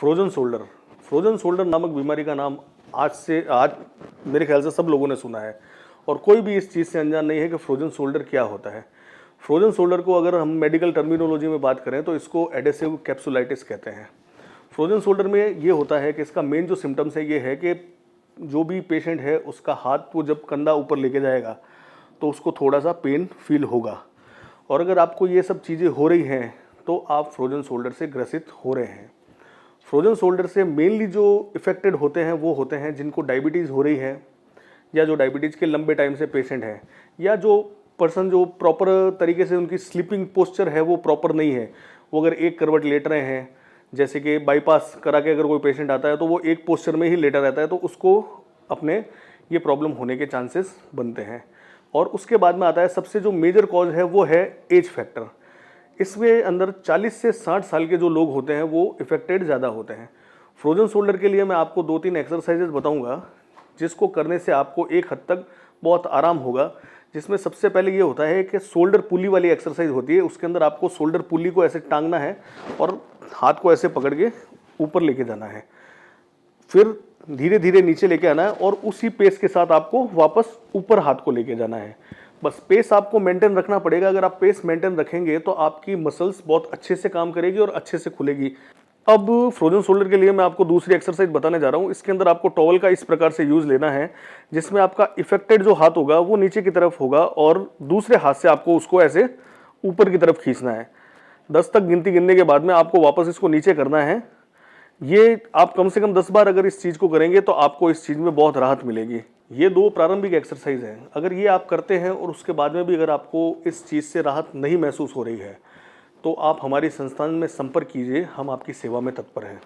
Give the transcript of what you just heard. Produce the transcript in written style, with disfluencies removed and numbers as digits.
Frozen shoulder नामक बीमारी का नाम आज मेरे ख्याल से सब लोगों ने सुना है और कोई भी इस चीज़ से अनजान नहीं है कि फ्रोजन शोल्डर क्या होता है। फ्रोजन शोल्डर को अगर हम मेडिकल टर्मिनोलॉजी में बात करें तो इसको एडेसिव कैप्सुलाइटिस कहते हैं। फ्रोजन शोल्डर में ये होता है कि इसका मेन जो सिम्टम्स है ये है कि जो भी पेशेंट है उसका हाथ वो जब कंधा ऊपर लेके जाएगा तो उसको थोड़ा सा पेन फील होगा, और अगर आपको ये सब चीज़ें हो रही हैं तो आप फ्रोजन शोल्डर से ग्रसित हो रहे हैं। फ्रोजन शोल्डर से मेनली जो इफेक्टेड होते हैं वो होते हैं जिनको डायबिटीज़ हो रही है, या जो डायबिटीज़ के लंबे टाइम से पेशेंट हैं, या जो पर्सन जो प्रॉपर तरीके से उनकी स्लीपिंग पोस्चर है वो प्रॉपर नहीं है। वो अगर एक करवट लेट रहे हैं, जैसे कि बाईपास करा के अगर कोई पेशेंट आता है तो वो एक पोस्चर में ही लेटा रहता है, तो उसको अपने ये प्रॉब्लम होने के चांसेस बनते हैं। और उसके बाद में आता है सबसे जो मेजर कॉज है वो है एज फैक्टर। इसमें अंदर 40 से 60 साल के जो लोग होते हैं वो इफेक्टेड ज़्यादा होते हैं। फ्रोजन शोल्डर के लिए मैं आपको 2-3 एक्सरसाइजेज बताऊंगा जिसको करने से आपको एक हद तक बहुत आराम होगा। जिसमें सबसे पहले ये होता है कि शोल्डर पुली वाली एक्सरसाइज होती है। उसके अंदर आपको शोल्डर पुली को ऐसे टांगना है और हाथ को ऐसे पकड़ के ऊपर लेके जाना है, फिर धीरे धीरे नीचे लेके आना है और उसी पेस के साथ आपको वापस ऊपर हाथ को लेके जाना है। बस पेस आपको मेंटेन रखना पड़ेगा। अगर आप पेस मेंटेन रखेंगे तो आपकी मसल्स बहुत अच्छे से काम करेगी और अच्छे से खुलेगी। अब फ्रोजन शोल्डर के लिए मैं आपको दूसरी एक्सरसाइज बताने जा रहा हूँ। इसके अंदर आपको टॉवल का इस प्रकार से यूज लेना है जिसमें आपका इफेक्टेड जो हाथ होगा वो नीचे की तरफ होगा और दूसरे हाथ से आपको उसको ऐसे ऊपर की तरफ खींचना है। 10 तक गिनती गिनने के बाद में आपको वापस इसको नीचे करना है। ये आप कम से कम 10 बार अगर इस चीज़ को करेंगे तो आपको इस चीज़ में बहुत राहत मिलेगी। ये 2 प्रारंभिक एक्सरसाइज हैं। अगर ये आप करते हैं और उसके बाद में भी अगर आपको इस चीज़ से राहत नहीं महसूस हो रही है तो आप हमारी संस्थान में संपर्क कीजिए, हम आपकी सेवा में तत्पर हैं।